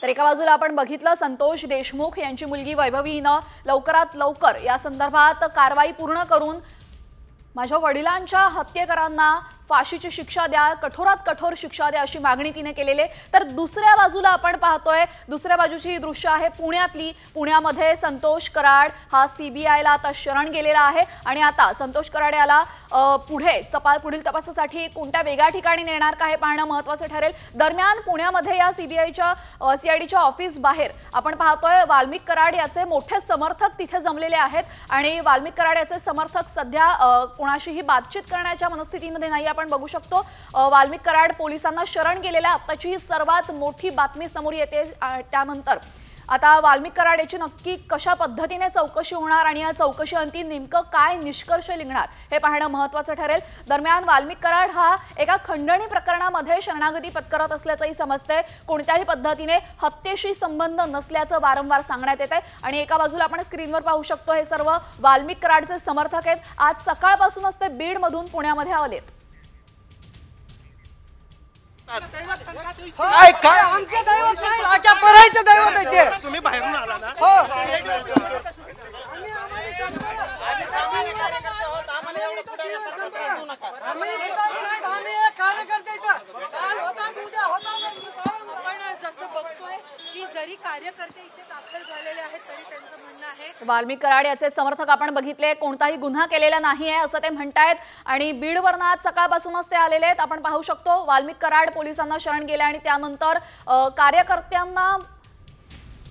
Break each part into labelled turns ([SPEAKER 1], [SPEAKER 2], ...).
[SPEAKER 1] तर एका बाजूला आपण बघितलं संतोष देशमुख यांची मुलगी वैभवी हिने लवकरात लवकर या संदर्भात कारवाई पूर्ण करून माझ्या वडिलांच्या हत्येकरांना फाशीची शिक्षा द्या, कठोरात कठोर शिक्षा द्या अशी मागणी तिने केलेली। तर दुसऱ्या बाजूला आपण पाहतोय, दुसऱ्या बाजूची ही दृश्य आहे पुण्यातली। पुण्यामध्ये संतोष कराड हा सीबीआयला आता शरण गेलेला आहे आणि आता संतोष कराड याला पुढील तपासासाठी कोणत्या वेगळ्या ठिकाणी नेणार का हे पाहणं महत्त्वाचं ठरेल। दरम्यान पुण्यामध्ये या सीडीच्या ऑफिस बाहेर आपण पाहतोय वाल्मिक कराड याचे मोठे समर्थक तिथे जमलेले आहेत आणि वाल्मिक कराड याचे समर्थक सध्या कोणाशीही बातचीत करण्याच्या मनस्थितीमध्ये नाही। आपण बघू शकतो वाल्मिक कराड पोलिसांना शरण गेलेला आताची ही सर्वात मोठी बातमी समोर येते। त्यानंतर आता वाल्मिक कराड याची नक्की कशा पद्धतीने चौकशी होणार आणि या चौकशीअंती नेमकं काय निष्कर्ष निघणार हे पाहणं महत्त्वाचं ठरेल। दरम्यान वाल्मिक कराड हा एका खंडणी प्रकरणामध्ये शरणागती पत्करत असल्याचंही समजतंय। कोणत्याही पद्धतीने हत्येशी संबंध नसल्याचं वारंवार सांगण्यात येतंय आणि एका बाजूला आपण स्क्रीनवर पाहू शकतो हे सर्व वाल्मिक कराडचे समर्थक आहेत। आज सकाळपासूनच ते बीडमधून पुण्यामध्ये आलेत।
[SPEAKER 2] काय काय आमचे दैवत नाही, आजच्या परायचं दैवत आहे ते।
[SPEAKER 3] तुम्ही बाहेरून आला ना?
[SPEAKER 2] हो
[SPEAKER 3] आम्ही कार्यकर्ते आहोत, आम्हाला एवढं पुढारी सरकार देऊ नका।
[SPEAKER 2] आम्ही कार्यकर्ते काल होता उद्या होता
[SPEAKER 4] आपण जसं बघतोय की जरी कार्यकर्ते इथे दाखल झालेले आहेत तरी त्यांचं म्हणणं आहे
[SPEAKER 1] वाल्मिक कराड याचे समर्थक आपण बघितले कोणताही गुन्हा केलेला नाहीये असं ते म्हणतायत आणि बीडवरून आज सकाळपासूनच ते आलेले आहेत। आपण पाहू शकतो वाल्मिक कराड पोलिसांना शरण गेले आणि त्यानंतर कार्यकर्त्यांना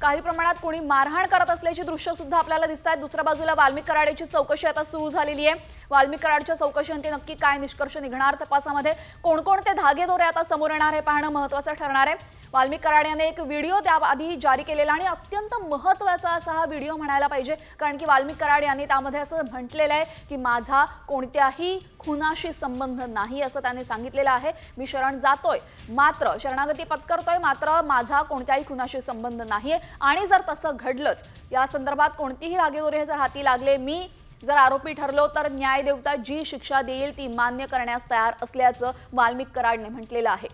[SPEAKER 1] काही प्रमाणात कोणी मारहाण करत असल्याची दृश्य सुद्धा आपल्याला दिसतात। दुसऱ्या बाजूला वाल्मिक कराड याची चौकशी आता सुरू झालेली आहे। वाल्मिक कराडच्या चौकशीअंती नक्की काय निष्कर्ष निघणार, तपासामध्ये कोणकोणते धागेदोरे आता समोर येणार हे पाहणं महत्त्वाचं ठरणार आहे। वाल्मिक कराड याने एक व्हिडिओ त्याआधी जारी केलेला आणि अत्यंत महत्त्वाचा असा हा व्हिडिओ म्हणायला पाहिजे, कारण की वाल्मिक कराड यांनी त्यामध्ये असं म्हटलेलं आहे की माझा कोणत्याही खुनाशी संबंध नाही असं त्याने सांगितलेलं आहे। मी शरण जातोय मात्र शरणागती पत्करतोय मात्र माझा कोणत्याही खुनाशी संबंध नाहीये आणि जर तसं घडलंच या संदर्भात कोणतीही धागेदोरे जर हाती लागले, मी जर आरोपी ठरलो तर न्यायदेवता जी शिक्षा देईल ती मान्य करण्यास तयार असल्याचं वाल्मिक कराडने म्हटलेलं आहे।